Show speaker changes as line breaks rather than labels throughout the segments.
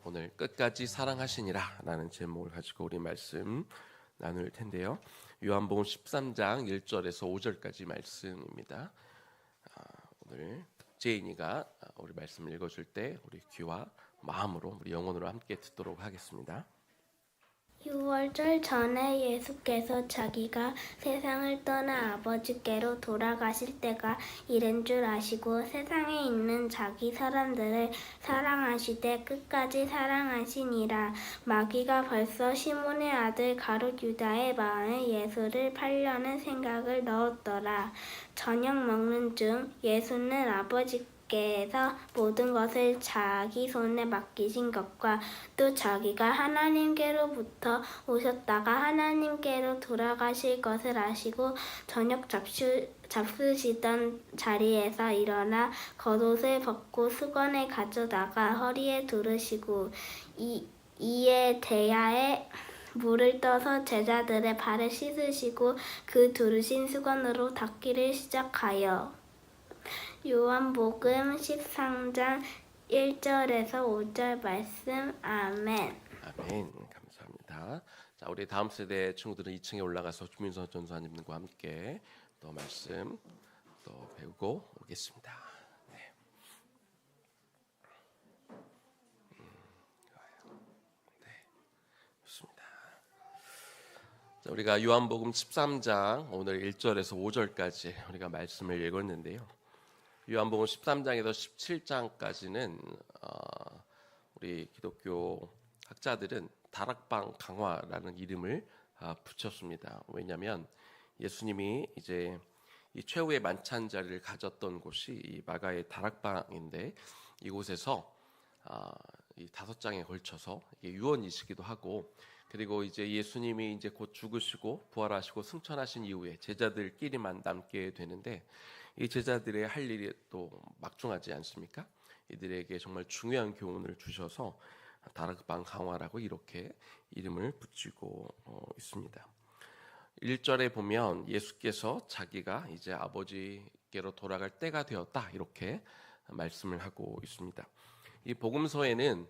오늘 끝까지 사랑하시니라 라는 제목을 가지고 우리 말씀 나눌 텐데요. 요한복음 13장 1절에서 5절까지 말씀입니다. 오늘 제인이가 우리 말씀을 읽어줄 때 우리 귀와 마음으로 우리 영혼으로 함께 듣도록 하겠습니다.
6월절 전에 예수께서 자기가 세상을 떠나 아버지께로 돌아가실 때가 이른 줄 아시고 세상에 있는 자기 사람들을 사랑하시되 끝까지 사랑하시니라. 마귀가 벌써 시몬의 아들 가룟 유다의 마음에 예수를 팔려는 생각을 넣었더라. 저녁 먹는 중 예수는 아버지께서 모든 것을 자기 손에 맡기신 것과 또 자기가 하나님께로부터 오셨다가 하나님께로 돌아가실 것을 아시고 저녁 잡수시던 자리에서 일어나 겉옷을 벗고 수건을 가져다가 허리에 두르시고 이에 대야에 물을 떠서 제자들의 발을 씻으시고 그 두르신 수건으로 닦기를 시작하여 요한복음 13장 1절에서 5절 말씀. 아멘.
아멘. 감사합니다. 자, 우리 다음 세대 친구들은 2층에 올라가서 주민선 전사님과 함께 또 말씀 또 배우고 오겠습니다. 네. 네, 좋습니다. 자, 우리가 요한복음 13장 오늘 1절에서 5절까지 우리가 말씀을 읽었는데요. 요한복음 13장에서 17장까지는 우리 기독교 학자들은 다락방 강화라는 이름을 붙였습니다. 왜냐하면 예수님이 이제 이 최후의 만찬 자리를 가졌던 곳이 이 마가의 다락방인데 이곳에서 이 5장에 걸쳐서 이게 유언이시기도 하고 그리고 이제 예수님이 이제 곧 죽으시고 부활하시고 승천하신 이후에 제자들끼리만 남게 되는데 이 제자들의 할 일이 또 막중하지 않습니까? 이들에게 정말 중요한 교훈을 주셔서 다락방 강화라고 이렇게 이름을 붙이고 있습니다. 1절에 보면 예수께서 자기가 이제 아버지께로 돌아갈 때가 되었다 이렇게 말씀을 하고 있습니다. 이 복음서에는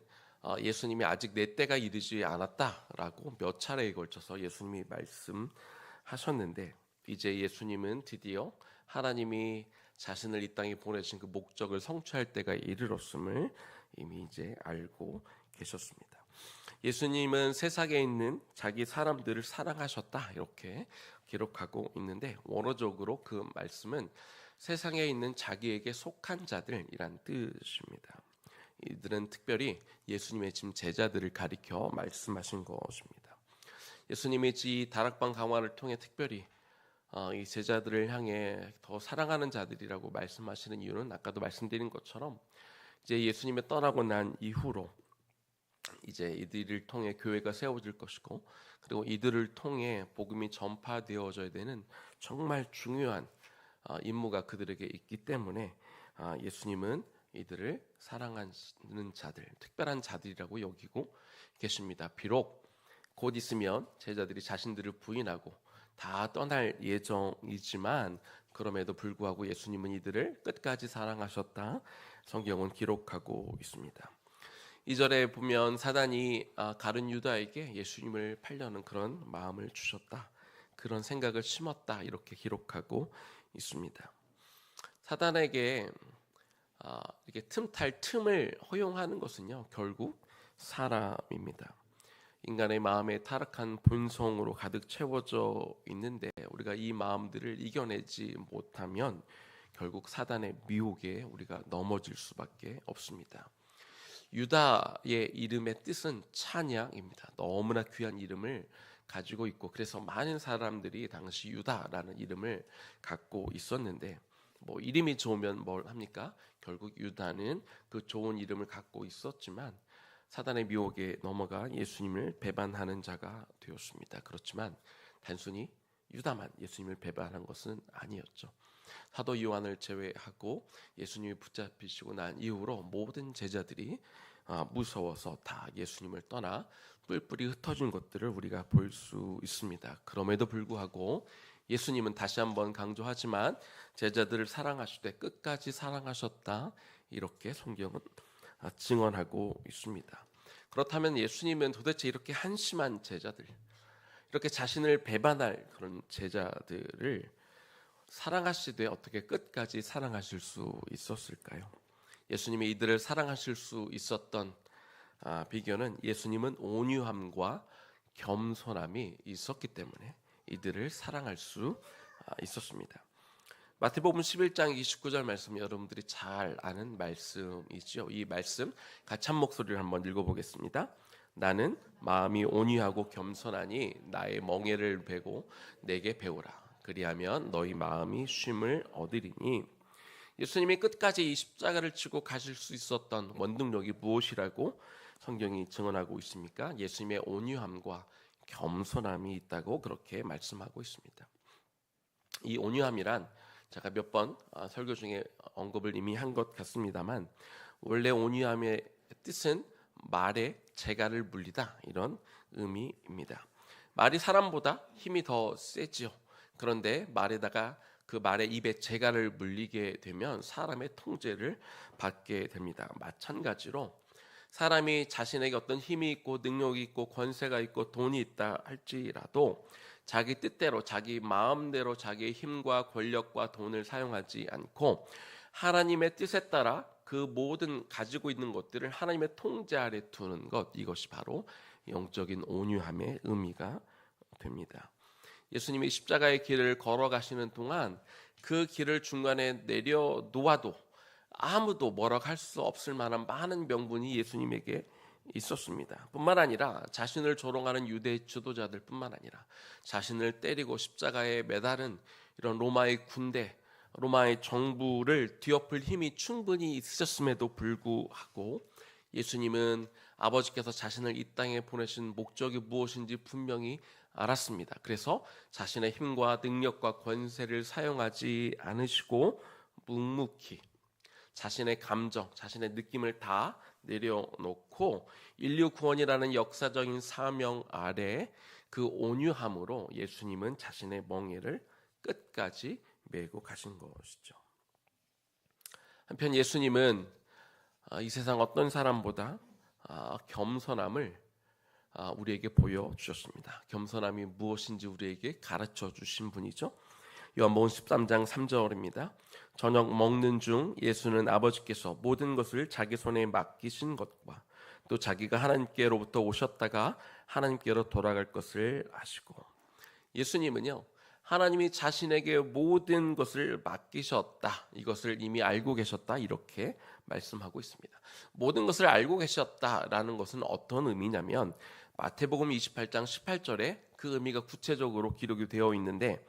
예수님이 아직 내 때가 이르지 않았다라고 몇 차례에 걸쳐서 예수님이 말씀하셨는데 이제 예수님은 드디어 하나님이 자신을 이 땅에 보내신 그 목적을 성취할 때가 이르렀음을 이미 이제 알고 계셨습니다. 예수님은 세상에 있는 자기 사람들을 사랑하셨다 이렇게 기록하고 있는데 원어적으로 그 말씀은 세상에 있는 자기에게 속한 자들이란 뜻입니다. 이들은 특별히 예수님의 지금 제자들을 가리켜 말씀하신 것입니다. 예수님이 이 다락방 강화를 통해 특별히 이 제자들을 향해 더 사랑하는 자들이라고 말씀하시는 이유는 아까도 말씀드린 것처럼 이제 예수님이 떠나고 난 이후로 이제 이들을 통해 교회가 세워질 것이고 그리고 이들을 통해 복음이 전파되어져야 되는 정말 중요한 임무가 그들에게 있기 때문에 예수님은 이들을 사랑하는 자들, 특별한 자들이라고 여기고 계십니다. 비록 곧 있으면 제자들이 자신들을 부인하고 다 떠날 예정이지만 그럼에도 불구하고 예수님은 이들을 끝까지 사랑하셨다. 성경은 기록하고 있습니다. 2절에 보면 사단이 가룟 유다에게 예수님을 팔려는 그런 마음을 주셨다. 그런 생각을 심었다. 이렇게 기록하고 있습니다. 사단에게 이렇게 틈탈 틈을 허용하는 것은요. 결국 사람입니다. 인간의 마음에 타락한 본성으로 가득 채워져 있는데 우리가 이 마음들을 이겨내지 못하면 결국 사단의 미혹에 우리가 넘어질 수밖에 없습니다. 유다의 이름의 뜻은 찬양입니다. 너무나 귀한 이름을 가지고 있고 그래서 많은 사람들이 당시 유다라는 이름을 갖고 있었는데 뭐 이름이 좋으면 뭘 합니까? 결국 유다는 그 좋은 이름을 갖고 있었지만 사단의 미혹에 넘어가 예수님을 배반하는 자가 되었습니다. 그렇지만 단순히 유다만 예수님을 배반한 것은 아니었죠. 사도 요한을 제외하고 예수님이 붙잡히시고 난 이후로 모든 제자들이 무서워서 다 예수님을 떠나 뿔뿔이 흩어진 것들을 우리가 볼 수 있습니다. 그럼에도 불구하고 예수님은 다시 한번 강조하지만 제자들을 사랑하시되 끝까지 사랑하셨다 이렇게 성경은 증언하고 있습니다. 그렇다면 예수님은 도대체 이렇게 한심한 제자들, 이렇게 자신을 배반할 그런 제자들을 사랑하시되 어떻게 끝까지 사랑하실 수 있었을까요? 예수님이 이들을 사랑하실 수 있었던 비결은 예수님은 온유함과 겸손함이 있었기 때문에 이들을 사랑할 수 있었습니다. 마태복음 11장 29절 말씀 여러분들이 잘 아는 말씀이죠. 이 말씀 같이 한 목소리를 한번 읽어보겠습니다. 나는 마음이 온유하고 겸손하니 나의 멍에를 베고 내게 배우라. 그리하면 너희 마음이 쉼을 얻으리니. 예수님이 끝까지 이 십자가를 지고 가실 수 있었던 원동력이 무엇이라고 성경이 증언하고 있습니까? 예수님의 온유함과 겸손함이 있다고 그렇게 말씀하고 있습니다. 이 온유함이란 제가 몇 번 설교 중에 언급을 이미 한 것 같습니다만, 원래 온유함의 뜻은 말에 재갈을 물리다, 이런 의미입니다. 말이 사람보다 힘이 더 세지요. 그런데 말에다가 그 말의 입에 재갈을 물리게 되면 사람의 통제를 받게 됩니다. 마찬가지로 사람이 자신에게 어떤 힘이 있고 능력이 있고 권세가 있고 돈이 있다 할지라도 자기 뜻대로 자기 마음대로 자기의 힘과 권력과 돈을 사용하지 않고 하나님의 뜻에 따라 그 모든 가지고 있는 것들을 하나님의 통제 아래 두는 것, 이것이 바로 영적인 온유함의 의미가 됩니다. 예수님이 십자가의 길을 걸어가시는 동안 그 길을 중간에 내려놓아도 아무도 뭐라고 할 수 없을 만한 많은 명분이 예수님에게 있었습니다. 뿐만 아니라 자신을 조롱하는 유대 지도자들 뿐만 아니라 자신을 때리고 십자가에 매달은 이런 로마의 군대, 로마의 정부를 뒤엎을 힘이 충분히 있으셨음에도 불구하고 예수님은 아버지께서 자신을 이 땅에 보내신 목적이 무엇인지 분명히 알았습니다. 그래서 자신의 힘과 능력과 권세를 사용하지 않으시고 묵묵히 자신의 감정, 자신의 느낌을 다 내려놓고 인류 구원이라는 역사적인 사명 아래 그 온유함으로 예수님은 자신의 멍에를 끝까지 메고 가신 것이죠. 한편 예수님은 이 세상 어떤 사람보다 겸손함을 우리에게 보여주셨습니다. 겸손함이 무엇인지 우리에게 가르쳐 주신 분이죠. 요한복음 13장 3절입니다. 저녁 먹는 중 예수는 아버지께서 모든 것을 자기 손에 맡기신 것과 또 자기가 하나님께로부터 오셨다가 하나님께로 돌아갈 것을 아시고, 예수님은요 하나님이 자신에게 모든 것을 맡기셨다, 이것을 이미 알고 계셨다, 이렇게 말씀하고 있습니다. 모든 것을 알고 계셨다라는 것은 어떤 의미냐면 마태복음 28장 18절에 그 의미가 구체적으로 기록이 되어 있는데,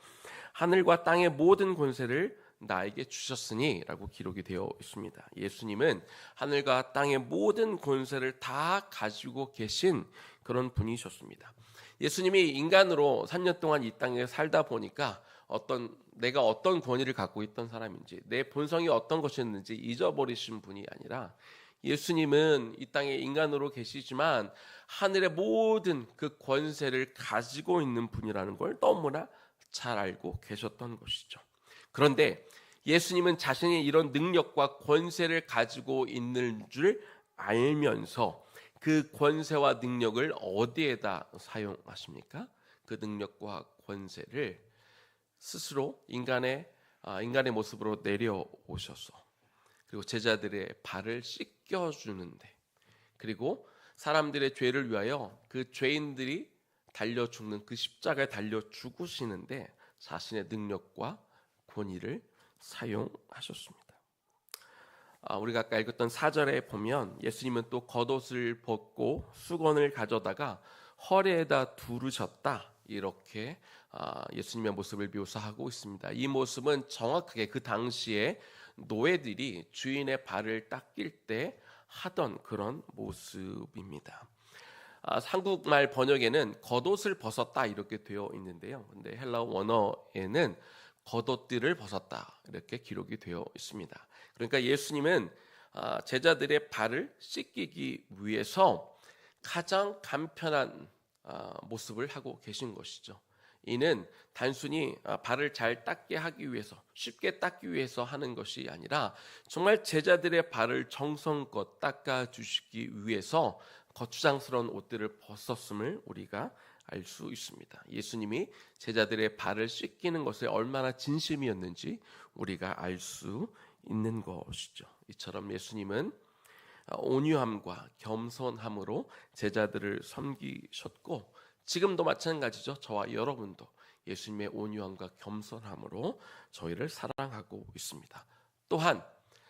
하늘과 땅의 모든 권세를 나에게 주셨으니 라고 기록이 되어 있습니다. 예수님은 하늘과 땅의 모든 권세를 다 가지고 계신 그런 분이셨습니다. 예수님이 인간으로 3년 동안 이 땅에 살다 보니까 내가 어떤 권위를 갖고 있던 사람인지, 내 본성이 어떤 것이었는지 잊어버리신 분이 아니라, 예수님은 이 땅에 인간으로 계시지만 하늘의 모든 그 권세를 가지고 있는 분이라는 걸 너무나 잘 알고 계셨던 것이죠. 그런데 예수님은 자신이 이런 능력과 권세를 가지고 있는 줄 알면서 그 권세와 능력을 어디에다 사용하십니까? 그 능력과 권세를 스스로 인간의 모습으로 내려오셔서, 그리고 제자들의 발을 씻겨주는데, 그리고 사람들의 죄를 위하여 그 죄인들이 달려 죽는 그 십자가에 달려 죽으시는데 자신의 능력과 권위를 사용하셨습니다. 우리가 아까 읽었던 4절에 보면 예수님은 또 겉옷을 벗고 수건을 가져다가 허리에다 두르셨다, 이렇게 예수님의 모습을 묘사하고 있습니다. 이 모습은 정확하게 그 당시에 노예들이 주인의 발을 닦일 때 하던 그런 모습입니다. 한국말 번역에는 겉옷을 벗었다 이렇게 되어 있는데요. 근데 헬라어 원어에는 겉옷들을 벗었다 이렇게 기록이 되어 있습니다. 그러니까 예수님은 제자들의 발을 씻기기 위해서 가장 간편한 모습을 하고 계신 것이죠. 이는 단순히 발을 잘 닦게 하기 위해서, 쉽게 닦기 위해서 하는 것이 아니라 정말 제자들의 발을 정성껏 닦아주시기 위해서 거추장스러운 옷들을 벗었음을 우리가 알 수 있습니다. 예수님이 제자들의 발을 씻기는 것에 얼마나 진심이었는지 우리가 알 수 있는 것이죠. 이처럼 예수님은 온유함과 겸손함으로 제자들을 섬기셨고 지금도 마찬가지죠. 저와 여러분도 예수님의 온유함과 겸손함으로 저희를 사랑하고 있습니다. 또한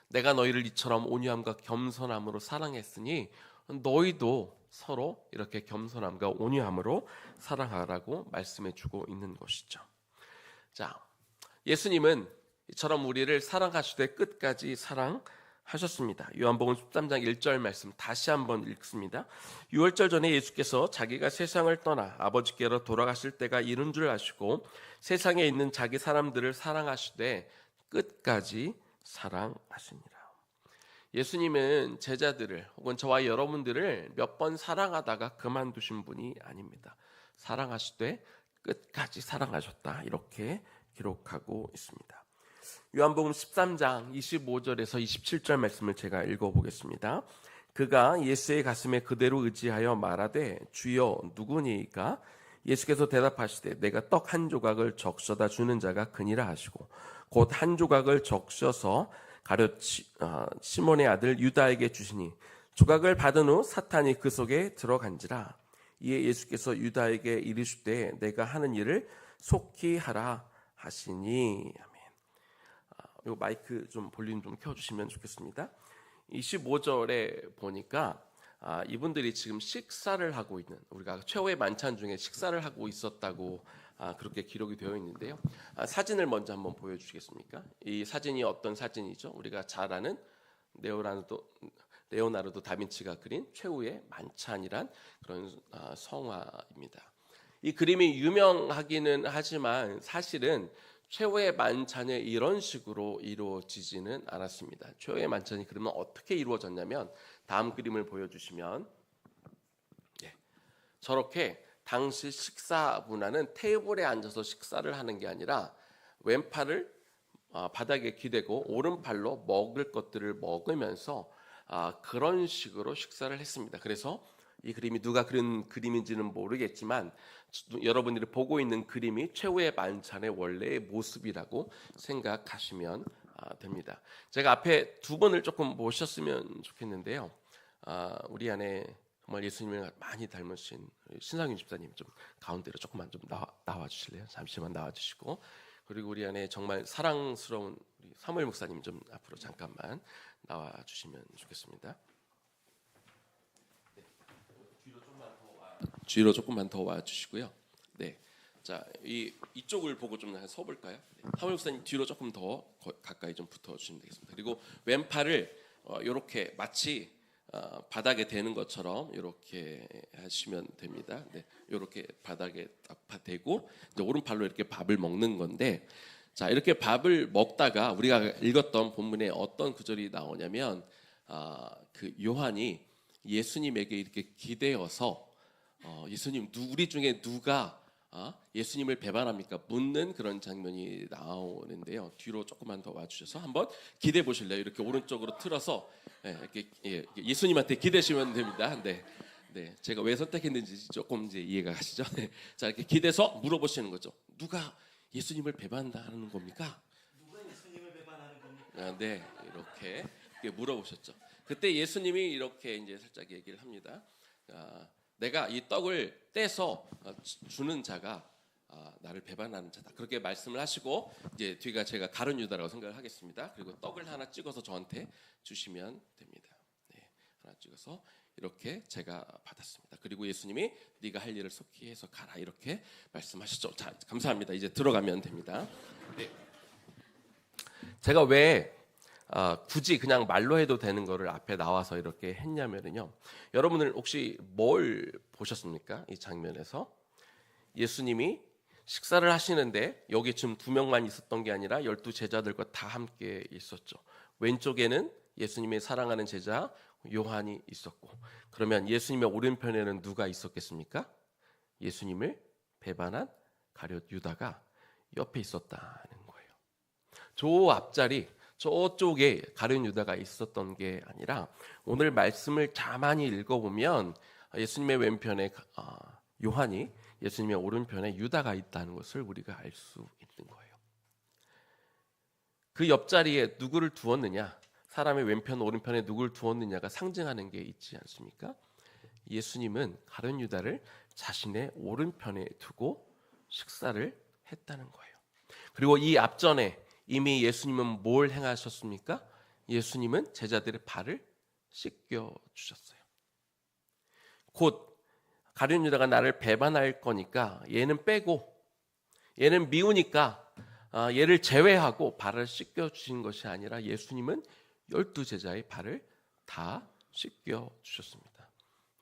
내가 너희를 이처럼 온유함과 겸손함으로 사랑했으니 너희도 서로 이렇게 겸손함과 온유함으로 사랑하라고 말씀해 주고 있는 것이죠. 자, 예수님은 이처럼 우리를 사랑하시되 끝까지 사랑하셨습니다. 요한복음 13장 1절 말씀 다시 한번 읽습니다. 유월절 전에 예수께서 자기가 세상을 떠나 아버지께로 돌아가실 때가 이른 줄 아시고 세상에 있는 자기 사람들을 사랑하시되 끝까지 사랑하시니라. 예수님은 제자들을 혹은 저와 여러분들을 몇 번 사랑하다가 그만두신 분이 아닙니다. 사랑하시되 끝까지 사랑하셨다 이렇게 기록하고 있습니다. 요한복음 13장 25절에서 27절 말씀을 제가 읽어보겠습니다. 그가 예수의 가슴에 그대로 의지하여 말하되 주여 누구니이까? 예수께서 대답하시되 내가 떡 한 조각을 적셔다 주는 자가 그니라 하시고 곧 한 조각을 적셔서 가룟 시몬의 아들 유다에게 주시니 조각을 받은 후 사탄이 그 속에 들어간지라. 이에 예수께서 유다에게 이르시되 내가 하는 일을 속히 하라 하시니. 아멘. 이 마이크 좀 볼륨 좀 켜주시면 좋겠습니다. 25절에 보니까 이분들이 지금 식사를 하고 있는, 우리가 최후의 만찬 중에 식사를 하고 있었다고 그렇게 기록이 되어 있는데요. 사진을 먼저 한번 보여주시겠습니까? 이 사진이 어떤 사진이죠? 우리가 잘 아는 레오나르도 다빈치가 그린 최후의 만찬이란 그런 성화입니다. 이 그림이 유명하기는 하지만 사실은 최후의 만찬이 이런 식으로 이루어지지는 않았습니다. 최후의 만찬이 그러면 어떻게 이루어졌냐면 다음 그림을 보여주시면 저렇게 당시 식사 문화는 테이블에 앉아서 식사를 하는 게 아니라 왼팔을 바닥에 기대고 오른팔로 먹을 것들을 먹으면서 그런 식으로 식사를 했습니다. 그래서 이 그림이 누가 그린 그림인지는 모르겠지만 여러분들이 보고 있는 그림이 최후의 만찬의 원래의 모습이라고 생각하시면 됩니다. 제가 앞에 두 분을 조금 모셨으면 좋겠는데요. 우리 안에 정말 예수님을 많이 닮으신 신상윤 집사님 좀 가운데로 조금만 좀 나와 주실래요? 잠시만 나와 주시고, 그리고 우리 안에 정말 사랑스러운 우리 사무엘 목사님 좀 앞으로 잠깐만 나와 주시면 좋겠습니다. 뒤로 조금만 더 와 주시고요. 네, 자 이쪽을 보고 좀 서 볼까요? 사무엘 목사님 뒤로 조금 더 가까이 좀 붙어 주시면 되겠습니다. 그리고 왼팔을 이렇게 마치 바닥에 대는 것처럼 이렇게 하시면 됩니다. 네, 이렇게 바닥에 딱 대고 이제 오른팔로 이렇게 밥을 먹는 건데, 자 이렇게 밥을 먹다가 우리가 읽었던 본문에 어떤 구절이 나오냐면 그 요한이 예수님에게 이렇게 기대어서 예수님 우리 중에 누가 예수님을 배반합니까? 묻는 그런 장면이 나오는데요. 뒤로 조금만 더 와주셔서 한번 기대 보실래요? 이렇게 오른쪽으로 틀어서 이렇게 예수님한테 기대시면 됩니다. 네, 네, 제가 왜 선택했는지 조금 이제 이해가 가시죠? 네. 자 이렇게 기대서 물어보시는 거죠. 누가 예수님을 배반하는 겁니까?
누가 예수님을 배반하는 겁니까?
네, 이렇게 물어보셨죠. 그때 예수님이 이렇게 이제 살짝 얘기를 합니다. 내가 이 떡을 떼서 주는 자가 나를 배반하는 자다. 그렇게 말씀을 하시고 이제 뒤가 제가 가룟 유다라고 생각을 하겠습니다. 그리고 떡을 하나 찍어서 저한테 주시면 됩니다. 네, 하나 찍어서 이렇게 제가 받았습니다. 그리고 예수님이 네가 할 일을 속히 해서 가라 이렇게 말씀하시죠. 자, 감사합니다. 이제 들어가면 됩니다. 네. 제가 왜 굳이 그냥 말로 해도 되는 거를 앞에 나와서 이렇게 했냐면요. 여러분들 혹시 뭘 보셨습니까? 이 장면에서 예수님이 식사를 하시는데 여기 지금 2명만 있었던 게 아니라 12 제자들과 다 함께 있었죠. 왼쪽에는 예수님의 사랑하는 제자 요한이 있었고, 그러면 예수님의 오른편에는 누가 있었겠습니까? 예수님을 배반한 가룟 유다가 옆에 있었다는 거예요. 저 앞자리 저쪽에 가룟 유다가 있었던 게 아니라 오늘 말씀을 가만히 읽어보면 예수님의 왼편에 요한이, 예수님의 오른편에 유다가 있다는 것을 우리가 알 수 있는 거예요. 그 옆자리에 누구를 두었느냐, 사람의 왼편 오른편에 누구를 두었느냐가 상징하는 게 있지 않습니까? 예수님은 가룟 유다를 자신의 오른편에 두고 식사를 했다는 거예요. 그리고 이 앞전에 이미 예수님은 뭘 행하셨습니까? 예수님은 제자들의 발을 씻겨 주셨어요. 곧 가룟 유다가 나를 배반할 거니까 얘는 빼고, 얘는 미우니까 얘를 제외하고 발을 씻겨 주신 것이 아니라 예수님은 12제자의 발을 다 씻겨 주셨습니다.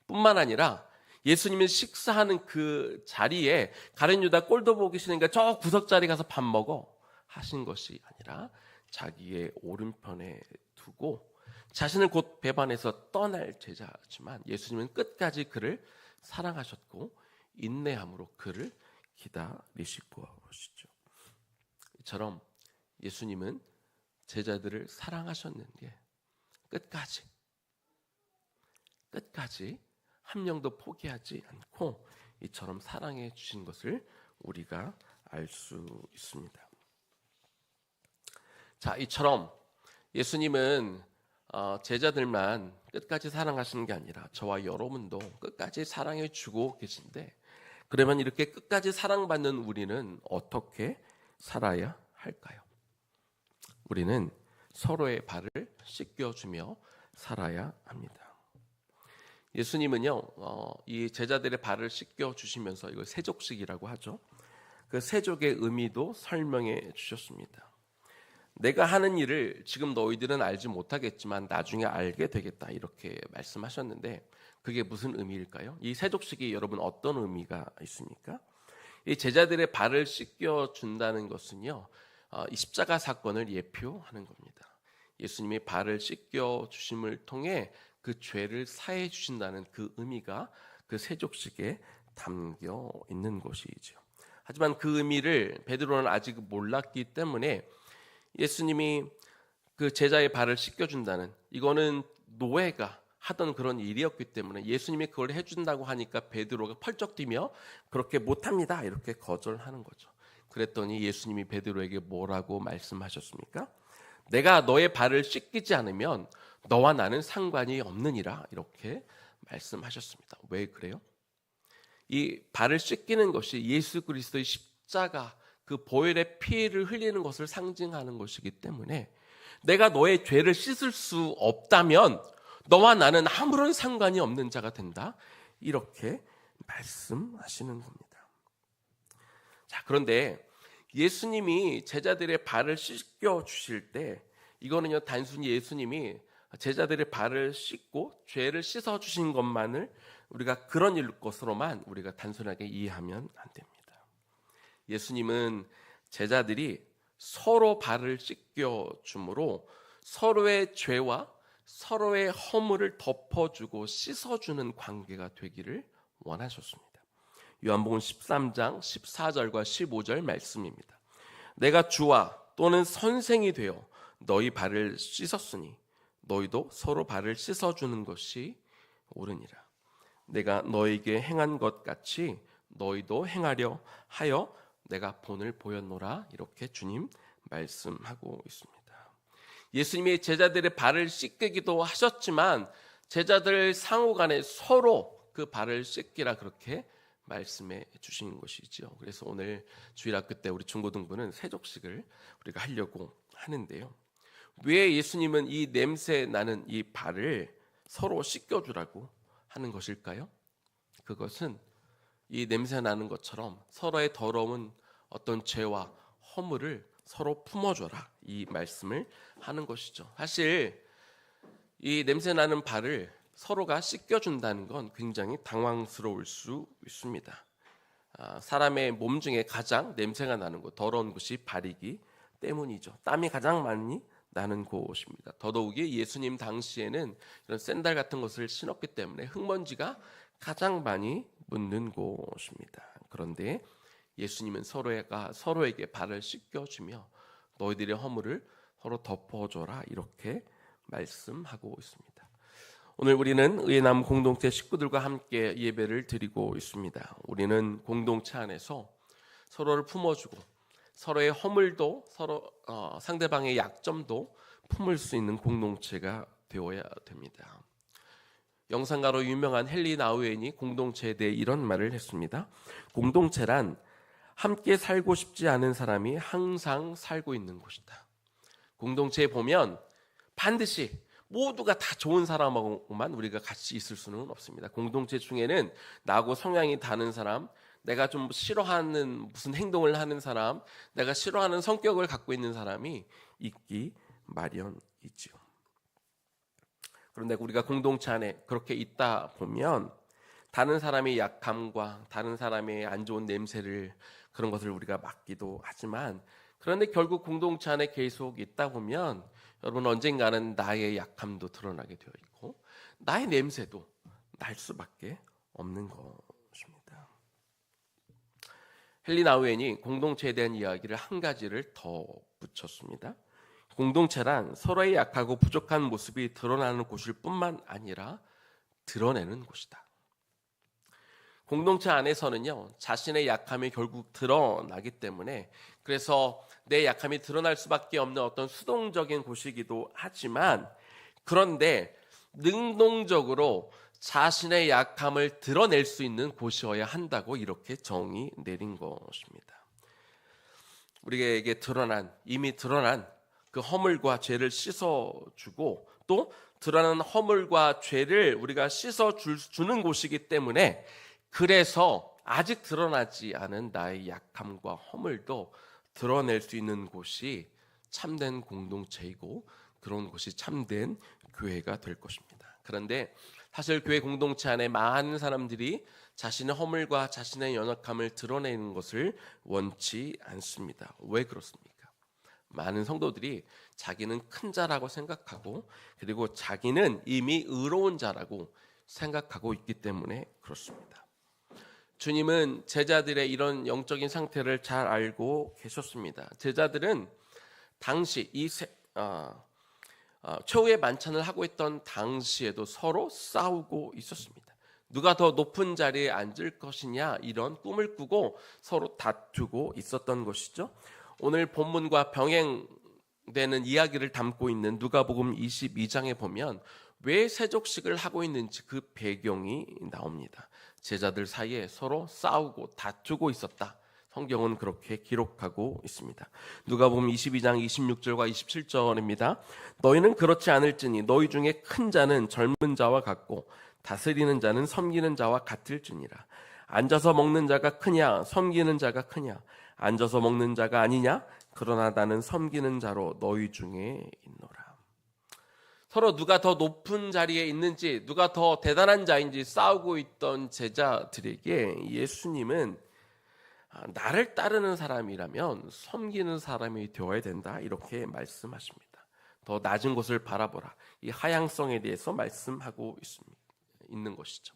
뿐만 아니라 예수님은 식사하는 그 자리에 가룟 유다 꼴도 보기 싫으니까 저 구석자리 가서 밥 먹어 하신 것이 아니라 자기의 오른편에 두고, 자신을 곧 배반해서 떠날 제자지만 예수님은 끝까지 그를 사랑하셨고 인내함으로 그를 기다리실 것이죠. 이처럼 예수님은 제자들을 사랑하셨는데 끝까지 한 명도 포기하지 않고 이처럼 사랑해 주신 것을 우리가 알 수 있습니다. 자, 이처럼 예수님은 제자들만 끝까지 사랑하시는 게 아니라 저와 여러분도 끝까지 사랑해 주고 계신데, 그러면 이렇게 끝까지 사랑받는 우리는 어떻게 살아야 할까요? 우리는 서로의 발을 씻겨주며 살아야 합니다. 예수님은요, 이 제자들의 발을 씻겨 주시면서 이걸 세족식이라고 하죠. 그 세족의 의미도 설명해 주셨습니다. 내가 하는 일을 지금 너희들은 알지 못하겠지만 나중에 알게 되겠다, 이렇게 말씀하셨는데 그게 무슨 의미일까요? 이 세족식이 여러분 어떤 의미가 있습니까? 이 제자들의 발을 씻겨 준다는 것은요, 이 십자가 사건을 예표하는 겁니다. 예수님이 발을 씻겨 주심을 통해 그 죄를 사해 주신다는 그 의미가 그 세족식에 담겨 있는 것이죠. 하지만 그 의미를 베드로는 아직 몰랐기 때문에 예수님이 그 제자의 발을 씻겨준다는, 이거는 노예가 하던 그런 일이었기 때문에 예수님이 그걸 해준다고 하니까 베드로가 펄쩍 뛰며 그렇게 못합니다, 이렇게 거절하는 거죠. 그랬더니 예수님이 베드로에게 뭐라고 말씀하셨습니까? 내가 너의 발을 씻기지 않으면 너와 나는 상관이 없느니라, 이렇게 말씀하셨습니다. 왜 그래요? 이 발을 씻기는 것이 예수 그리스도의 십자가, 그 보혈의 피를 흘리는 것을 상징하는 것이기 때문에 내가 너의 죄를 씻을 수 없다면 너와 나는 아무런 상관이 없는 자가 된다, 이렇게 말씀하시는 겁니다. 자, 그런데 예수님이 제자들의 발을 씻겨 주실 때 이거는요, 단순히 예수님이 제자들의 발을 씻고 죄를 씻어 주신 것만을 우리가 그런 일 것으로만 우리가 단순하게 이해하면 안 됩니다. 예수님은 제자들이 서로 발을 씻겨 줌으로 서로의 죄와 서로의 허물을 덮어주고 씻어주는 관계가 되기를 원하셨습니다. 요한복음 13장 14절과 15절 말씀입니다. 내가 주와 또는 선생이 되어 너희 발을 씻었으니 너희도 서로 발을 씻어주는 것이 옳으니라. 내가 너에게 행한 것 같이 너희도 행하려 하여 내가 본을 보였노라, 이렇게 주님 말씀하고 있습니다. 예수님이 제자들의 발을 씻기기도 하셨지만 제자들 상호 간에 서로 그 발을 씻기라, 그렇게 말씀해 주신 것이죠. 그래서 오늘 주일학교 때 우리 중고등부는 세족식을 우리가 하려고 하는데요. 왜 예수님은 이 냄새 나는 이 발을 서로 씻겨주라고 하는 것일까요? 그것은 이 냄새 나는 것처럼 서로의 더러운 어떤 죄와 허물을 서로 품어줘라, 이 말씀을 하는 것이죠. 사실 이 냄새 나는 발을 서로가 씻겨준다는 건 굉장히 당황스러울 수 있습니다. 사람의 몸 중에 가장 냄새가 나는 곳, 더러운 곳이 발이기 때문이죠. 땀이 가장 많이 나는 곳입니다. 더더욱이 예수님 당시에는 이런 샌들 같은 것을 신었기 때문에 흙먼지가 가장 많이 묻는 곳입니다. 그런데 예수님은 서로에게 발을 씻겨주며 너희들의 허물을 서로 덮어줘라 이렇게 말씀하고 있습니다. 오늘 우리는 의nam 공동체 식구들과 함께 예배를 드리고 있습니다. 우리는 공동체 안에서 서로를 품어주고 서로의 허물도 상대방의 약점도 품을 수 있는 공동체가 되어야 됩니다. 영상가로 유명한 헨리 나우엔이 공동체에 대해 이런 말을 했습니다. 공동체란 함께 살고 싶지 않은 사람이 항상 살고 있는 곳이다. 공동체에 보면 반드시 모두가 다 좋은 사람하고만 우리가 같이 있을 수는 없습니다. 공동체 중에는 나하고 성향이 다른 사람, 내가 좀 싫어하는 무슨 행동을 하는 사람, 내가 싫어하는 성격을 갖고 있는 사람이 있기 마련이지요. 그런데 우리가 공동체 안에 그렇게 있다 보면 다른 사람의 약함과 다른 사람의 안 좋은 냄새를 그런 것을 우리가 맡기도 하지만 그런데 결국 공동체 안에 계속 있다 보면 여러분 언젠가는 나의 약함도 드러나게 되어 있고 나의 냄새도 날 수밖에 없는 것입니다. 헨리 나우엔이 공동체에 대한 이야기를 한 가지를 더 붙였습니다. 공동체란 서로의 약하고 부족한 모습이 드러나는 곳일 뿐만 아니라 드러내는 곳이다. 공동체 안에서는요, 자신의 약함이 결국 드러나기 때문에 그래서 내 약함이 드러날 수밖에 없는 어떤 수동적인 곳이기도 하지만 그런데 능동적으로 자신의 약함을 드러낼 수 있는 곳이어야 한다고 이렇게 정의 내린 것입니다. 우리에게 이미 드러난 그 허물과 죄를 씻어주고 또 드러난 허물과 죄를 우리가 씻어주는 곳이기 때문에 그래서 아직 드러나지 않은 나의 약함과 허물도 드러낼 수 있는 곳이 참된 공동체이고 그런 곳이 참된 교회가 될 것입니다. 그런데 사실 교회 공동체 안에 많은 사람들이 자신의 허물과 자신의 연약함을 드러내는 것을 원치 않습니다. 왜 그렇습니까? 많은 성도들이 자기는 큰 자라고 생각하고 그리고 자기는 이미 의로운 자라고 생각하고 있기 때문에 그렇습니다. 주님은 제자들의 이런 영적인 상태를 잘 알고 계셨습니다. 제자들은 당시 최후의 만찬을 하고 있던 당시에도 서로 싸우고 있었습니다. 누가 더 높은 자리에 앉을 것이냐 이런 꿈을 꾸고 서로 다투고 있었던 것이죠. 오늘 본문과 병행되는 이야기를 담고 있는 누가복음 22장에 보면 왜 세족식을 하고 있는지 그 배경이 나옵니다. 제자들 사이에 서로 싸우고 다투고 있었다. 성경은 그렇게 기록하고 있습니다. 누가복음 22장 26절과 27절입니다. 너희는 그렇지 않을지니 너희 중에 큰 자는 젊은 자와 같고 다스리는 자는 섬기는 자와 같을지니라. 앉아서 먹는 자가 크냐 섬기는 자가 크냐 앉아서 먹는 자가 아니냐 그러나 나는 섬기는 자로 너희 중에 있노라. 서로 누가 더 높은 자리에 있는지 누가 더 대단한 자인지 싸우고 있던 제자들에게 예수님은 나를 따르는 사람이라면 섬기는 사람이 되어야 된다 이렇게 말씀하십니다. 더 낮은 곳을 바라보라. 이 하향성에 대해서 말씀하고 있는 것이죠.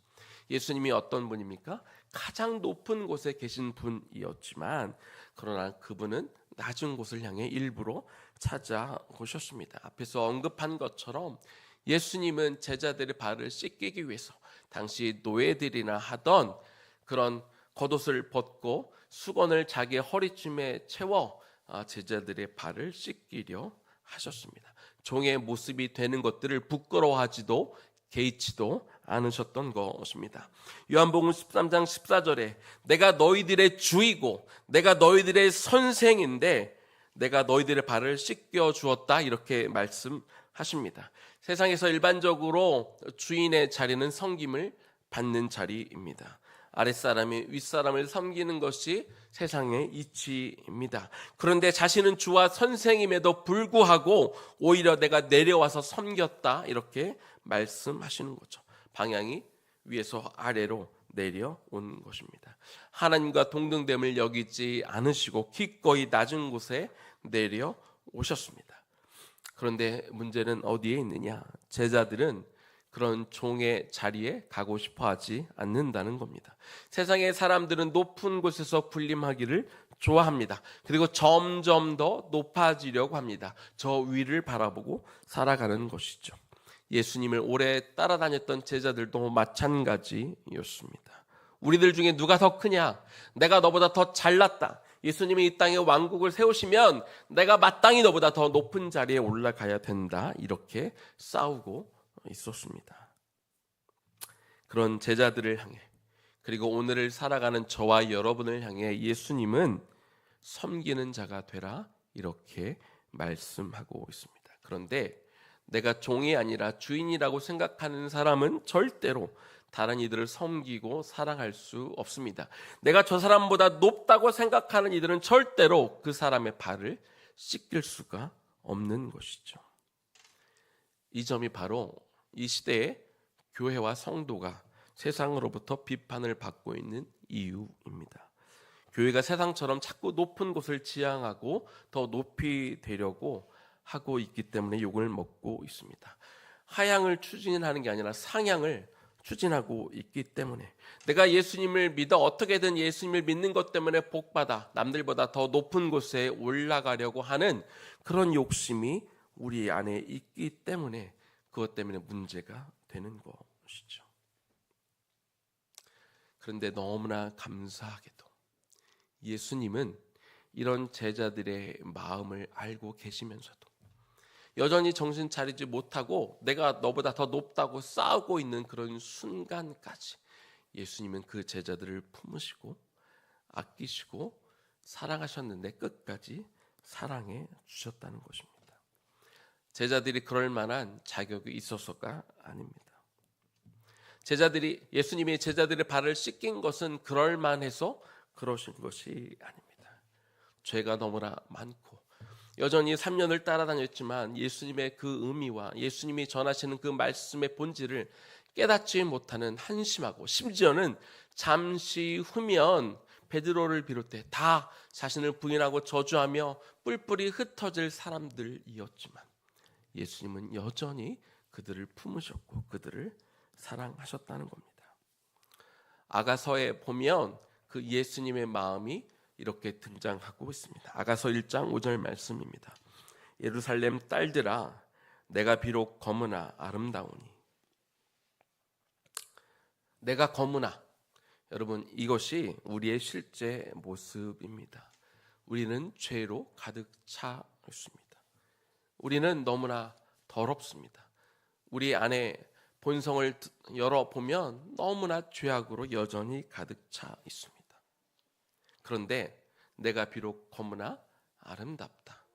예수님이 어떤 분입니까? 가장 높은 곳에 계신 분이었지만 그러나 그분은 낮은 곳을 향해 일부러 찾아오셨습니다. 앞에서 언급한 것처럼 예수님은 제자들의 발을 씻기기 위해서 당시 노예들이나 하던 그런 겉옷을 벗고 수건을 자기의 허리춤에 채워 제자들의 발을 씻기려 하셨습니다. 종의 모습이 되는 것들을 부끄러워하지도 개의치도 않으셨던 것입니다. 요한복음 13장 14절에 내가 너희들의 주이고 내가 너희들의 선생인데 내가 너희들의 발을 씻겨 주었다 이렇게 말씀하십니다. 세상에서 일반적으로 주인의 자리는 섬김을 받는 자리입니다. 아랫사람이 윗사람을 섬기는 것이 세상의 이치입니다. 그런데 자신은 주와 선생임에도 불구하고 오히려 내가 내려와서 섬겼다 이렇게 말씀하시는 거죠. 방향이 위에서 아래로 내려온 것입니다. 하나님과 동등됨을 여기지 않으시고 기꺼이 낮은 곳에 내려오셨습니다. 그런데 문제는 어디에 있느냐? 제자들은 그런 종의 자리에 가고 싶어 하지 않는다는 겁니다. 세상의 사람들은 높은 곳에서 군림하기를 좋아합니다. 그리고 점점 더 높아지려고 합니다. 저 위를 바라보고 살아가는 것이죠. 예수님을 오래 따라다녔던 제자들도 마찬가지였습니다. 우리들 중에 누가 더 크냐? 내가 너보다 더 잘났다. 예수님이 이 땅에 왕국을 세우시면 내가 마땅히 너보다 더 높은 자리에 올라가야 된다. 이렇게 싸우고 있었습니다. 그런 제자들을 향해, 그리고 오늘을 살아가는 저와 여러분을 향해 예수님은 섬기는 자가 되라 이렇게 말씀하고 있습니다. 그런데 내가 종이 아니라 주인이라고 생각하는 사람은 절대로 다른 이들을 섬기고 사랑할 수 없습니다. 내가 저 사람보다 높다고 생각하는 이들은 절대로 그 사람의 발을 씻길 수가 없는 것이죠. 이 점이 바로 이 시대의 교회와 성도가 세상으로부터 비판을 받고 있는 이유입니다. 교회가 세상처럼 자꾸 높은 곳을 지향하고 더 높이 되려고 하고 있기 때문에 욕을 먹고 있습니다. 하향을 추진하는 게 아니라 상향을 추진하고 있기 때문에, 내가 예수님을 믿어 어떻게든 예수님을 믿는 것 때문에 복받아 남들보다 더 높은 곳에 올라가려고 하는 그런 욕심이 우리 안에 있기 때문에 그것 때문에 문제가 되는 것이죠. 그런데 너무나 감사하게도 예수님은 이런 제자들의 마음을 알고 계시면서도 여전히 정신 차리지 못하고 내가 너보다 더 높다고 싸우고 있는 그런 순간까지 예수님은 그 제자들을 품으시고 아끼시고 사랑하셨는데 끝까지 사랑해 주셨다는 것입니다. 제자들이 그럴 만한 자격이 있어서가 아닙니다. 예수님이 제자들의 발을 씻긴 것은 그럴 만해서 그러신 것이 아닙니다. 죄가 너무나 많고 여전히 3년을 따라다녔지만 예수님의 그 의미와 예수님이 전하시는 그 말씀의 본질을 깨닫지 못하는 한심하고, 심지어는 잠시 후면 베드로를 비롯해 다 자신을 부인하고 저주하며 뿔뿔이 흩어질 사람들이었지만 예수님은 여전히 그들을 품으셨고 그들을 사랑하셨다는 겁니다. 아가서에 보면 그 예수님의 마음이 이렇게 등장하고 있습니다. 아가서 1장 5절 말씀입니다. 예루살렘 딸들아, 내가 비록 검으나 아름다우니. 내가 검으나, 여러분, 이것이 우리의 실제 모습입니다. 우리는 죄로 가득 차 있습니다. 우리는 너무나 더럽습니다. 우리 안에 본성을 열어보면 너무나 죄악으로 여전히 가득 차 있습니다. 그런데 내가 비록 검으나 아름답다.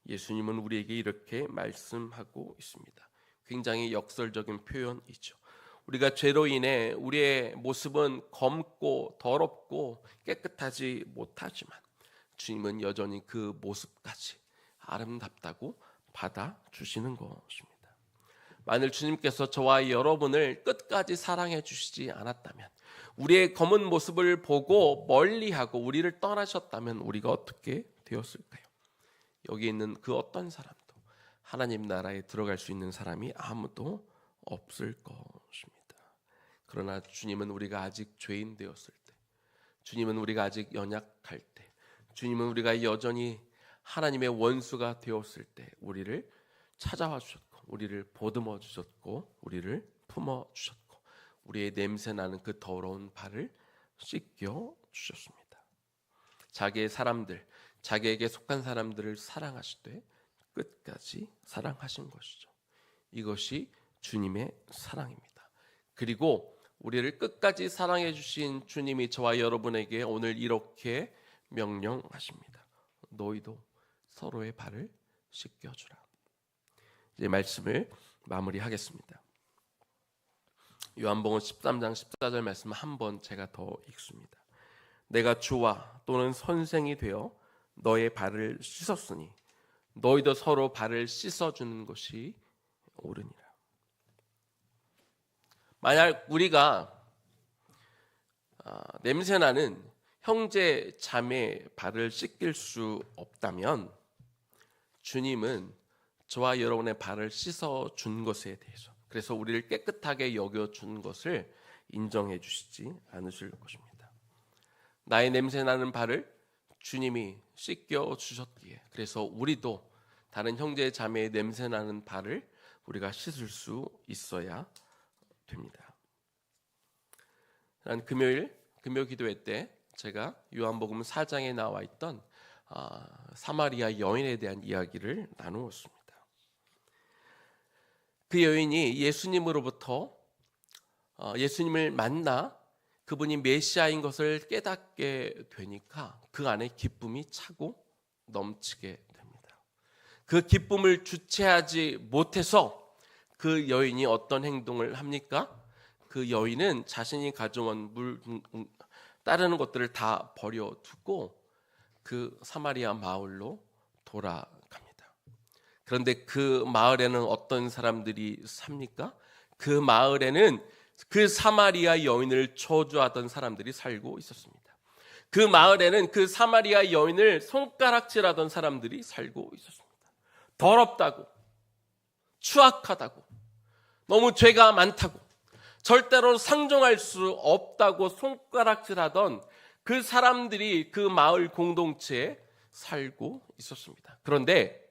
예수님은 우리에게 이렇게 말씀하고 있습니다. 굉장히 역설적인 표현이죠. 우리가 죄로 인해 우리의 모습은 검고 더럽고 깨끗하지 못하지만 주님은 여전히 그 모습까지 아름답다고 받아주시는 것입니다. 만일 주님께서 저와 여러분을 끝까지 사랑해 주시지 않았다면, 우리의 검은 모습을 보고 멀리하고 우리를 떠나셨다면 우리가 어떻게 되었을까요? 여기 있는 그 어떤 사람도 하나님 나라에 들어갈 수 있는 사람이 아무도 없을 것입니다. 그러나 주님은 우리가 아직 죄인 되었을 때, 주님은 우리가 아직 연약할 때, 주님은 우리가 여전히 하나님의 원수가 되었을 때 우리를 찾아와 주셨고, 우리를 보듬어 주셨고, 우리를 품어 주셨고, 우리의 냄새 나는 그 더러운 발을 씻겨 주셨습니다. 자기의 사람들, 자기에게 속한 사람들을 사랑하시되 끝까지 사랑하신 것이죠. 이것이 주님의 사랑입니다. 그리고 우리를 끝까지 사랑해 주신 주님이 저와 여러분에게 오늘 이렇게 명령하십니다. 너희도 서로의 발을 씻겨주라. 이제 말씀을 마무리하겠습니다. 요한복음 13장 14절 말씀 한번 제가 더 읽습니다. 내가 주와 또는 선생이 되어 너의 발을 씻었으니 너희도 서로 발을 씻어주는 것이 옳으니라. 만약 우리가 냄새나는 형제 자매 발을 씻길 수 없다면 주님은 저와 여러분의 발을 씻어준 것에 대해서, 그래서 우리를 깨끗하게 여겨준 것을 인정해 주시지 않으실 것입니다. 나의 냄새나는 발을 주님이 씻겨 주셨기에 그래서 우리도 다른 형제 자매의 냄새나는 발을 우리가 씻을 수 있어야 됩니다. 난 금요 기도회 때 제가 요한복음 4장에 나와 있던 사마리아 여인에 대한 이야기를 나누었습니다. 그 여인이 예수님으로부터 예수님을 만나 그분이 메시아인 것을 깨닫게 되니까 그 안에 기쁨이 차고 넘치게 됩니다. 그 기쁨을 주체하지 못해서 그 여인이 어떤 행동을 합니까? 그 여인은 자신이 가져온 따르는 것들을 다 버려두고 그 사마리아 마을로 돌아갑니다. 그런데 그 마을에는 어떤 사람들이 삽니까? 그 마을에는 그 사마리아 여인을 저주하던 사람들이 살고 있었습니다. 그 마을에는 그 사마리아 여인을 손가락질하던 사람들이 살고 있었습니다. 더럽다고, 추악하다고, 너무 죄가 많다고, 절대로 상종할 수 없다고 손가락질하던 그 사람들이 그 마을 공동체에 살고 있었습니다. 그런데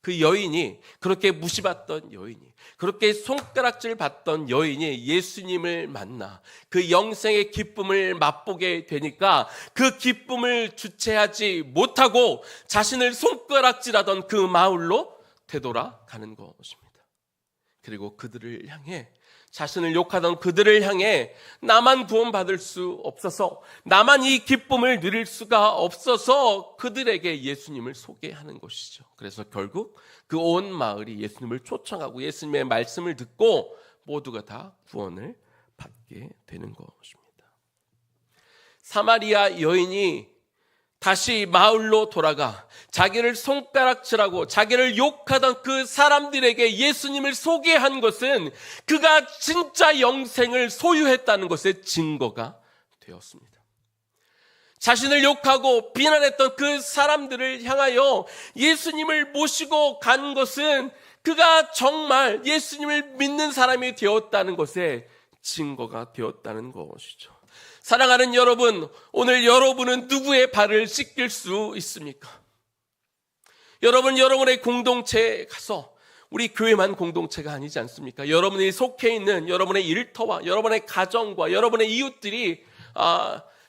그 여인이, 그렇게 무시받던 여인이, 그렇게 손가락질 받던 여인이 예수님을 만나 그 영생의 기쁨을 맛보게 되니까 그 기쁨을 주체하지 못하고 자신을 손가락질하던 그 마을로 되돌아가는 것입니다. 그리고 그들을 향해, 자신을 욕하던 그들을 향해 나만 구원받을 수 없어서, 나만 이 기쁨을 누릴 수가 없어서 그들에게 예수님을 소개하는 것이죠. 그래서 결국 그 온 마을이 예수님을 초청하고 예수님의 말씀을 듣고 모두가 다 구원을 받게 되는 것입니다. 사마리아 여인이 다시 마을로 돌아가 자기를 손가락질하고 자기를 욕하던 그 사람들에게 예수님을 소개한 것은 그가 진짜 영생을 소유했다는 것의 증거가 되었습니다. 자신을 욕하고 비난했던 그 사람들을 향하여 예수님을 모시고 간 것은 그가 정말 예수님을 믿는 사람이 되었다는 것의 증거가 되었다는 것이죠. 사랑하는 여러분, 오늘 여러분은 누구의 발을 씻길 수 있습니까? 여러분, 여러분의 공동체에 가서, 우리 교회만 공동체가 아니지 않습니까? 여러분이 속해 있는 여러분의 일터와 여러분의 가정과 여러분의 이웃들이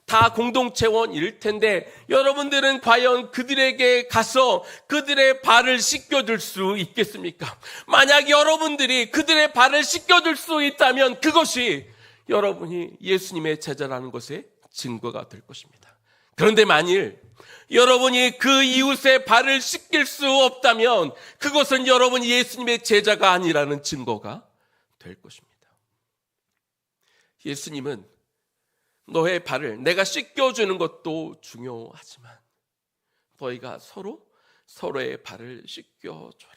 다 공동체원일 텐데 여러분들은 과연 그들에게 가서 그들의 발을 씻겨줄 수 있겠습니까? 만약 여러분들이 그들의 발을 씻겨줄 수 있다면 그것이 여러분이 예수님의 제자라는 것의 증거가 될 것입니다. 그런데 만일 여러분이 그 이웃의 발을 씻길 수 없다면 그것은 여러분이 예수님의 제자가 아니라는 증거가 될 것입니다. 예수님은 너의 발을 내가 씻겨주는 것도 중요하지만 너희가 서로의 발을 씻겨줘라,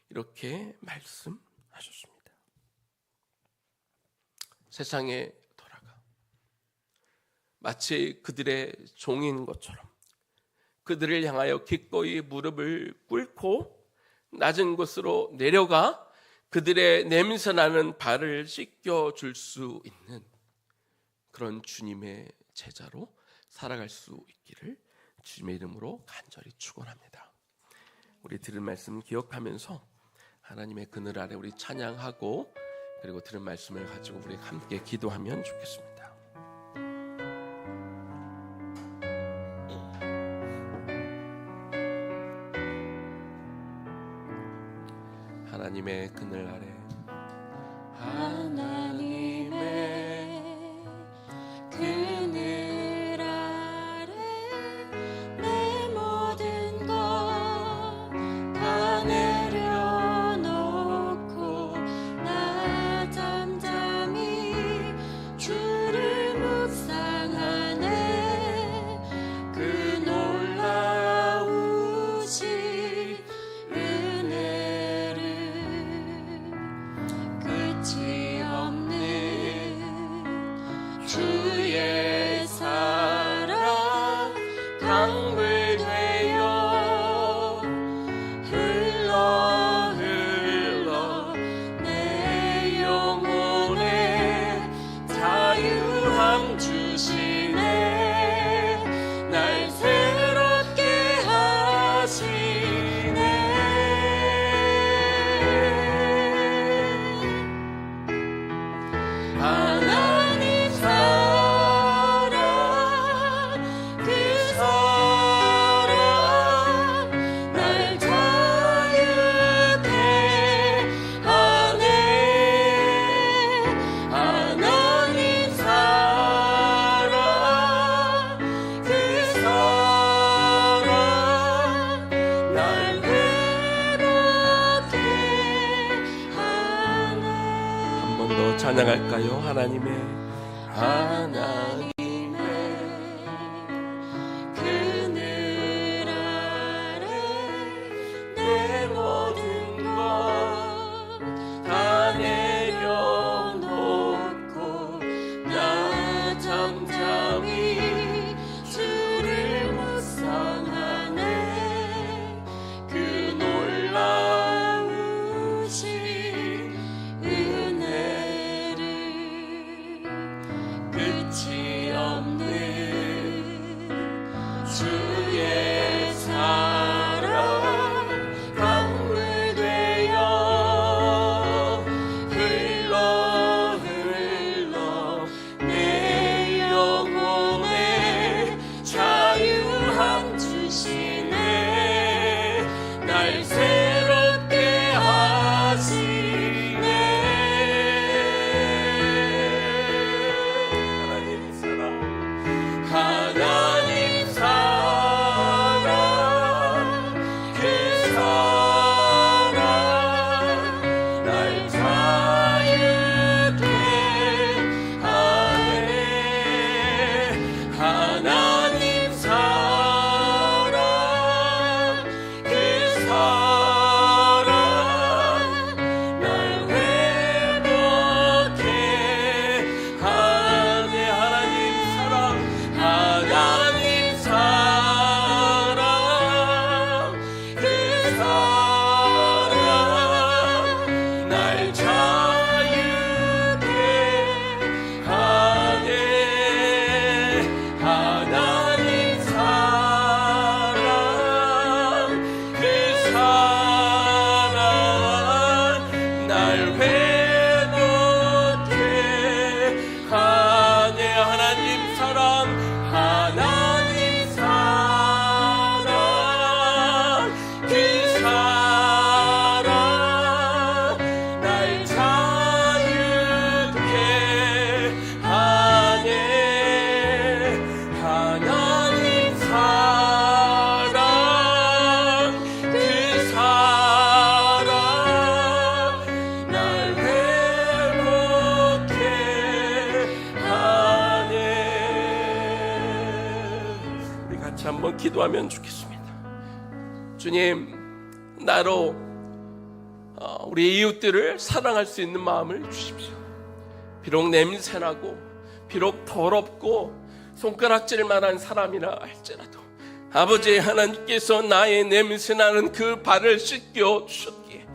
이렇게 말씀하셨습니다. 세상에 돌아가 마치 그들의 종인 것처럼 그들을 향하여 기꺼이 무릎을 꿇고 낮은 곳으로 내려가 그들의 냄새나는 발을 씻겨줄 수 있는 그런 주님의 제자로 살아갈 수 있기를 주님의 이름으로 간절히 축원합니다. 우리 들은 말씀 기억하면서 하나님의 그늘 아래 우리 찬양하고 그리고 들은 말씀을 가지고 우리 함께 기도하면 좋겠습니다. 하나님의 그늘 아래,
하나님의 그늘 아래 내 모든 것 다 내려놓고 나 잠잠히 주를 묵상하네. 그 놀라우신 은혜를 끝이 없는 주의 사랑 강물 되어 흘러 내 영혼에 자유함 주시네. 날
찬양할까요? 하나님의
그늘 아래 내 모든 것 다 내려놓고 나 잠잠히 주를 묵상하네. 그 놀라우신 은혜를 끝이 없는 주의 사랑 강물 되어 흘러 내 영혼에 자유함 주시네. 날 새롭게 하시네. 하나님 사랑 그 사랑 날 자유케 하네. 하나님 사랑 그 사랑 날 회복케 하네. 하나님 사랑 하나님 사랑 그 사랑 날 자유케 하네. 하나님 사랑 그 사랑 날 회복케 하네. 하나님 사랑 하나님 사랑 그 사랑 날 자유케 하네. 하나님 사랑 그 사랑 날 회복케 하네. 우리 같이 한번 기도하면 좋겠습니다. 주님, 나로 우리 이웃들을 사랑할 수 있는 마음을 주십시오. 비록 냄새나고 비록 더럽고 손가락질 만한 사람이라 할지라도 아버지 하나님께서 나의 냄새나는 그 발을 씻겨 주셨기에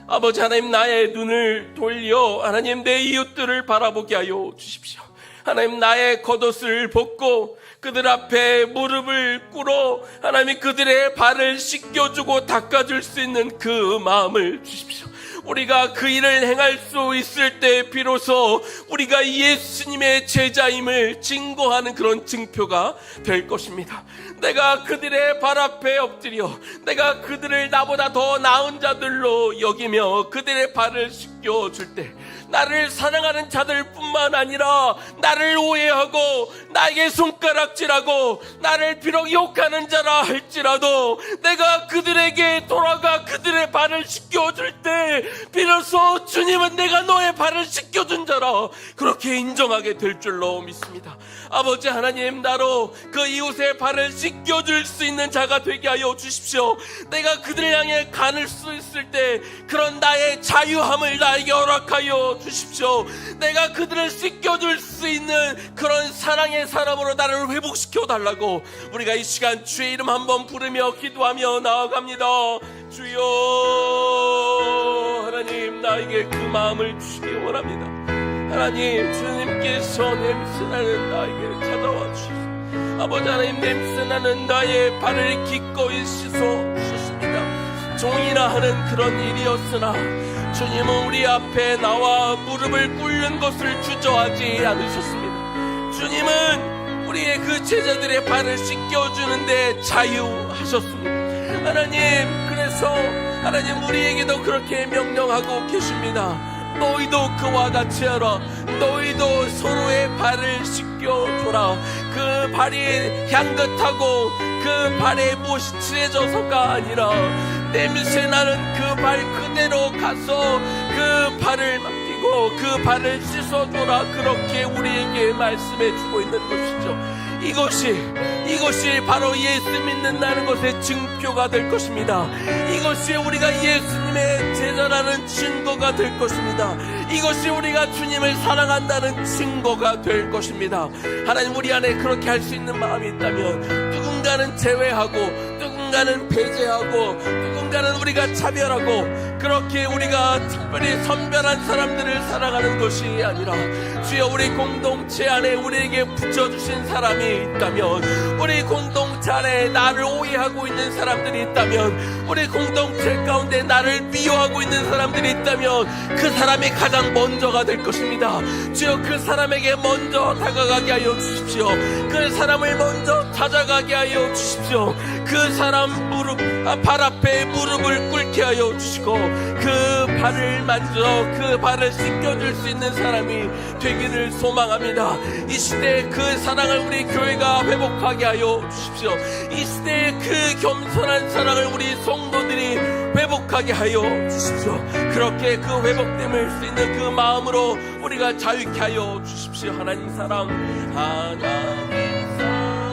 아버지 하나님 나의 눈을 돌려 하나님 내 이웃들을 바라보게 하여 주십시오. 하나님 나의 겉옷을 벗고 그들 앞에 무릎을 꿇어 하나님 그들의 발을 씻겨주고 닦아줄 수 있는 그 마음을 주십시오. 우리가 그 일을 행할 수 있을 때 비로소 우리가 예수님의 제자임을 증거하는 그런 증표가 될 것입니다. 내가 그들의 발 앞에 엎드려 내가 그들을 나보다 더 나은 자들로 여기며 그들의 발을 씻겨줄 때 나를 사랑하는 자들뿐만 아니라 나를 오해하고 나에게 손가락질하고 나를 비록 욕하는 자라 할지라도 내가 그들에게 돌아가 그들의 발을 씻겨줄 때 비로소 주님은 내가 너의 발을 씻겨준 자라 그렇게 인정하게 될 줄로 믿습니다. 아버지 하나님, 나로 그 이웃의 발을 씻겨줄 수 있는 자가 되게 하여 주십시오. 내가 그들을 향해 가눌 수 있을 때 그런 나의 자유함을 나에게 허락하여 주십시오. 내가 그들을 씻겨줄 수 있는 그런 사랑의 사람으로 나를 회복시켜 달라고 우리가 이 시간 주의 이름 한번 부르며 기도하며 나아갑니다. 주여, 하나님 나에게 그 마음을 주시기 원합니다. 하나님, 주님께서 냄새나는 나에게 찾아와 주십시오. 아버지 하나님, 냄새나는 나의 발을 기꺼이 씻어 주셨습니다. 종이라 하는 그런 일이었으나 주님은 우리 앞에 나와 무릎을 꿇는 것을 주저하지 않으셨습니다. 주님은 우리의 그 제자들의 발을 씻겨주는데 자유하셨습니다. 하나님, 그래서 하나님 우리에게도 그렇게 명령하고 계십니다. 너희도 그와 같이 하라. 너희도 서로의 발을 씻겨줘라. 그 발이 향긋하고 그 발에 무엇이 칠해져서가 아니라 냄새나는 그 발 그대로 가서 그 발을 맡기고 가지고 그 발을 씻어줘라, 그렇게 우리에게 말씀해 주고 있는 것이죠. 이것이 바로 예수 믿는다는 것의 증표가 될 것입니다. 이것이 우리가 예수님의 제자라는 증거가 될 것입니다. 이것이 우리가 주님을 사랑한다는 증거가 될 것입니다. 하나님, 우리 안에 그렇게 할 수 있는 마음이 있다면, 누군가는 제외하고 누군가는 배제하고 누군가는 우리가 차별하고, 그렇게 우리가 특별히 선별한 사람들을 사랑하는 것이 아니라, 주여, 우리 공동체 안에 우리에게 붙여주신 사람이 있다면, 우리 공동체 안에 나를 오해하고 있는 사람들이 있다면, 우리 공동체 가운데 나를 미워하고 있는 사람들이 있다면, 그 사람이 가장 먼저가 될 것입니다. 주여, 그 사람에게 먼저 다가가게 하여 주십시오. 그 사람을 먼저 찾아가게 하여 주십시오. 그 사람 발 앞에 무릎을 꿇게 하여 주시고, 그 발을 만져 그 발을 씻겨줄 수 있는 사람이 되기를 소망합니다. 이 시대에 그 사랑을 우리 교회가 회복하게 하여 주십시오. 이 시대에 그 겸손한 사랑을 우리 성도들이 회복하게 하여 주십시오. 그렇게 그 회복됨을 수 있는 그 마음으로 우리가 자유케 하여 주십시오. 하나님 사랑, 하나님 사랑,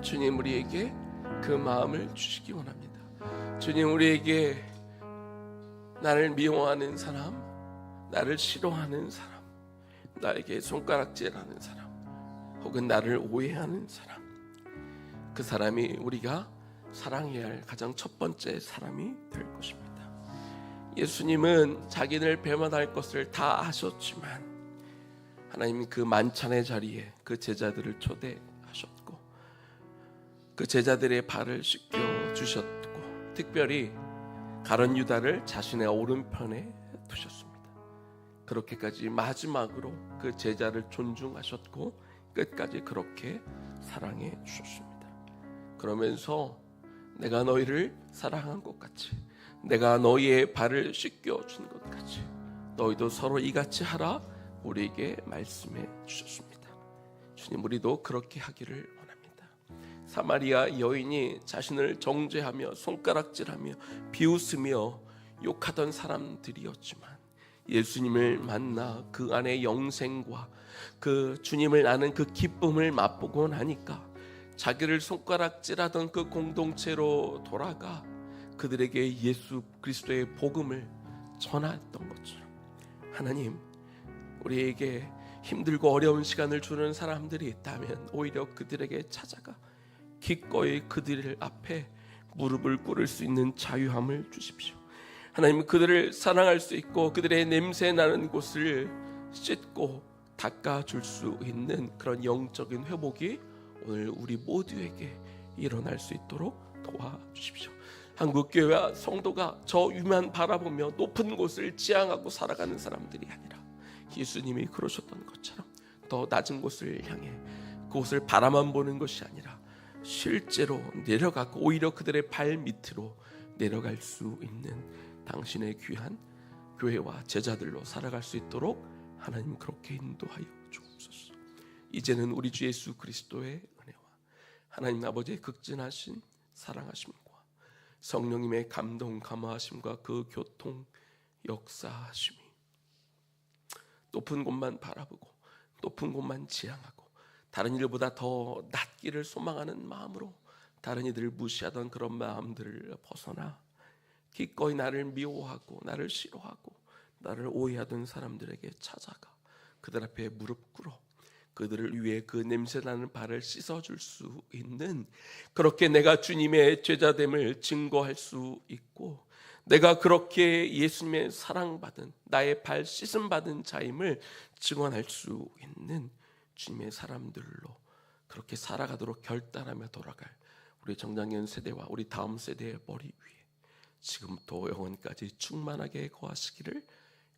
주님, 우리에게 그 마음을 주시기 원합니다. 주님, 우리에게 나를 미워하는 사람, 나를 싫어하는 사람, 나에게 손가락질하는 사람, 혹은 나를 오해하는 사람, 그 사람이 우리가 사랑해야 할 가장 첫 번째 사람이 될 것입니다. 예수님은 자기를 배반할 것을 다 아셨지만, 하나님 그 만찬의 자리에 그 제자들을 초대하셨고, 그 제자들의 발을 씻겨 주셨고, 특별히 가룟 유다를 자신의 오른편에 두셨습니다. 그렇게까지 마지막으로 그 제자를 존중하셨고, 끝까지 그렇게 사랑해 주셨습니다. 그러면서 내가 너희를 사랑한 것 같이, 내가 너희의 발을 씻겨 준 것 같이 너희도 서로 이같이 하라, 우리에게 말씀해 주셨습니다. 주님, 우리도 그렇게 하기를 원합니다. 사마리아 여인이 자신을 정죄하며 손가락질하며 비웃으며 욕하던 사람들이었지만, 예수님을 만나 그 안에 영생과 그 주님을 아는 그 기쁨을 맛보고 나니까 자기를 손가락질하던 그 공동체로 돌아가 그들에게 예수 그리스도의 복음을 전했던 것처럼, 하나님, 우리에게 힘들고 어려운 시간을 주는 사람들이 있다면 오히려 그들에게 찾아가 기꺼이 그들 앞에 무릎을 꿇을 수 있는 자유함을 주십시오. 하나님, 그들을 사랑할 수 있고 그들의 냄새 나는 곳을 씻고 닦아줄 수 있는 그런 영적인 회복이 오늘 우리 모두에게 일어날 수 있도록 도와주십시오. 한국교회와 성도가 저 위만 바라보며 높은 곳을 지향하고 살아가는 사람들이 아니라, 예수님이 그러셨던 것처럼 더 낮은 곳을 향해 그곳을 바라만 보는 것이 아니라 실제로 내려가고 오히려 그들의 발 밑으로 내려갈 수 있는 당신의 귀한 교회와 제자들로 살아갈 수 있도록 하나님 그렇게 인도하여 주옵소서. 이제는 우리 주 예수 그리스도의 은혜와 하나님 아버지의 극진하신 사랑하심과 성령님의 감동 감화하심과 그 교통 역사하심이 높은 곳만 바라보고 높은 곳만 지향하고 다른 이들보다 더 낫기를 소망하는 마음으로 다른 이들을 무시하던 그런 마음들을 벗어나 기꺼이 나를 미워하고 나를 싫어하고
나를 오해하던 사람들에게 찾아가 그들 앞에 무릎 꿇어 그들을 위해 그 냄새나는 발을 씻어줄 수 있는, 그렇게 내가 주님의 제자됨을 증거할 수 있고 내가 그렇게 예수님의 사랑받은, 나의 발 씻음받은 자임을 증언할 수 있는 주님의 사람들로 그렇게 살아가도록 결단하며 돌아갈 우리 정장년 세대와 우리 다음 세대의 머리 위에 지금부터 영원까지 충만하게 거하시기를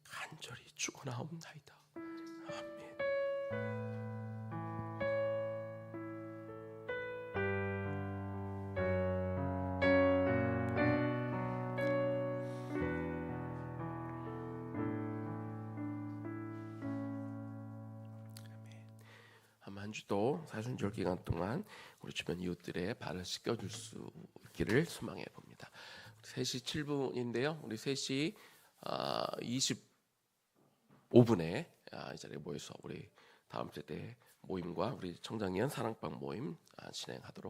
간절히 축원하옵나이다. 아멘. 한 주도 사순절 기간 동안 우리 주변 이웃들의 발을 씻겨줄 수 있기를 소망해 봅니다. 3시 7분인데요. 우리 3시 25분에 이 자리에 모여서 우리 다음 세대 모임과 우리 청장년 사랑방 모임 진행하도록